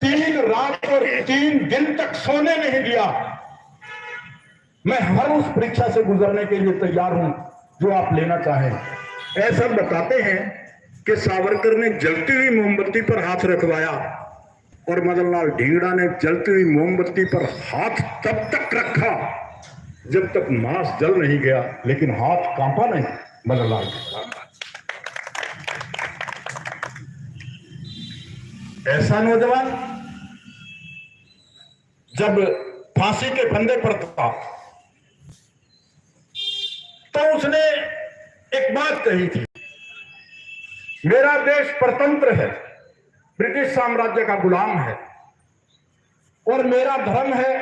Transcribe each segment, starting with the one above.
3 रात और 3 दिन तक सोने नहीं दिया। मैं हर उस परीक्षा से गुजरने के लिए तैयार हूं जो आप लेना चाहें। ऐसा बताते हैं कि सावरकर ने जलती हुई मोमबत्ती पर हाथ रखवाया और मदन लाल ढींगड़ा ने जलती हुई मोमबत्ती पर हाथ तब तक रखा जब तक मांस जल नहीं गया, लेकिन हाथ कांपा नहीं मदन लाल ढींगड़ा। ऐसा नौजवान जब फांसी के फंदे पर था तो उसने एक बात कही थी, मेरा देश परतंत्र है, ब्रिटिश साम्राज्य का गुलाम है और मेरा धर्म है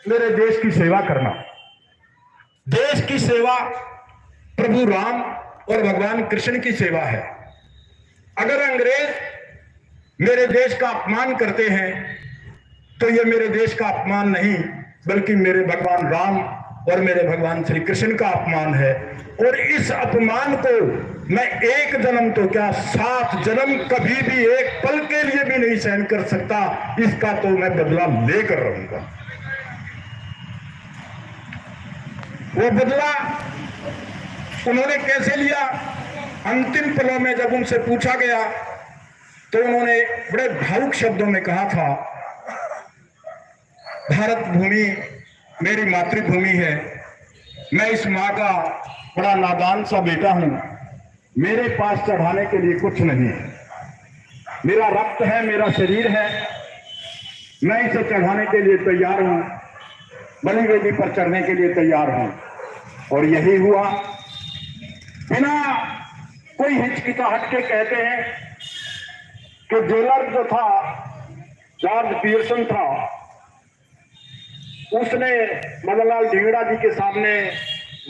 मेरे देश की सेवा करना। देश की सेवा प्रभु राम और भगवान कृष्ण की सेवा है। अगर अंग्रेज मेरे देश का अपमान करते हैं तो यह मेरे देश का अपमान नहीं बल्कि मेरे भगवान राम और मेरे भगवान श्री कृष्ण का अपमान है। और इस अपमान को मैं एक जन्म तो क्या 7 जन्म कभी भी एक पल के लिए भी नहीं सहन कर सकता। इसका तो मैं बदला लेकर रहूंगा। वो बदला उन्होंने कैसे लिया? अंतिम पलों में जब उनसे पूछा गया तो उन्होंने बड़े भावुक शब्दों में कहा था, भारत भूमि मेरी मातृभूमि है, मैं इस मां का बड़ा नादान सा बेटा हूं, मेरे पास चढ़ाने के लिए कुछ नहीं, मेरा रक्त है, मेरा शरीर है, मैं इसे चढ़ाने के लिए तैयार हूं, बलि वेदी पर चढ़ने के लिए तैयार हूं। और यही हुआ। बिना कोई हिचकिचाहट के कहते हैं कि जेलर जो था जॉर्ज पियर्सन था, उसने मदन लाल ढींगड़ा जी के सामने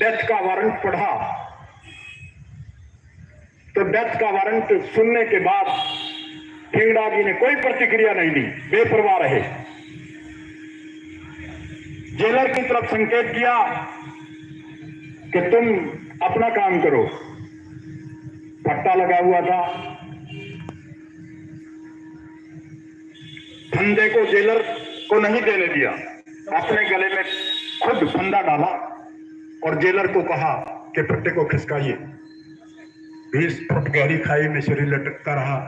डेथ का वारंट पढ़ा तो डेथ का वारंट सुनने के बाद ढींगड़ा जी ने कोई प्रतिक्रिया नहीं दी, बेपरवाह रहे। जेलर की तरफ संकेत किया कि तुम अपना काम करो। पट्टा लगा हुआ था, फंदे को जेलर को नहीं देने दिया, अपने गले में खुद फंदा डाला और जेलर को कहा कि पट्टे को खिसकाइए। 20 फुट गहरी खाई में शरीर लटकता रहा।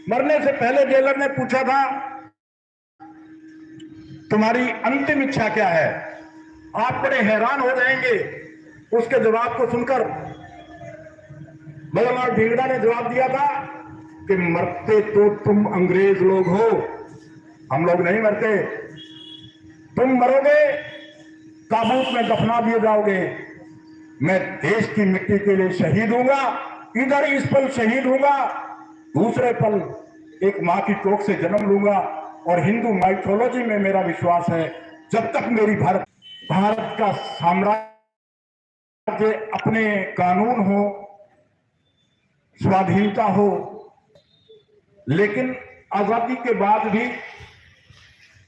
मरने से पहले जेलर ने पूछा था, तुम्हारी अंतिम इच्छा क्या है? आप बड़े हैरान हो जाएंगे उसके जवाब को सुनकर। मदन लाल ढींगड़ा ने जवाब दिया था कि मरते तो तुम अंग्रेज लोग हो, हम लोग नहीं मरते। तुम मरोगे, ताबूत में दफना दिए जाओगे, मैं देश की मिट्टी के लिए शहीद हूंगा। इधर इस पल शहीद हूंगा, दूसरे पल एक मां की कोख से जन्म लूंगा। और हिंदू माइथोलॉजी में मेरा विश्वास है, जब तक मेरी भारत का साम्राज्य अपने कानून हो, स्वाधीनता हो, लेकिन आजादी के बाद भी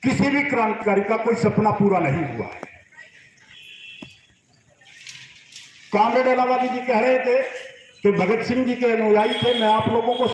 किसी भी क्रांतिकारी का कोई सपना पूरा नहीं हुआ है। कामरेड अलाहाबादी जी कह रहे थे कि भगत सिंह जी के अनुयायी थे। मैं आप लोगों को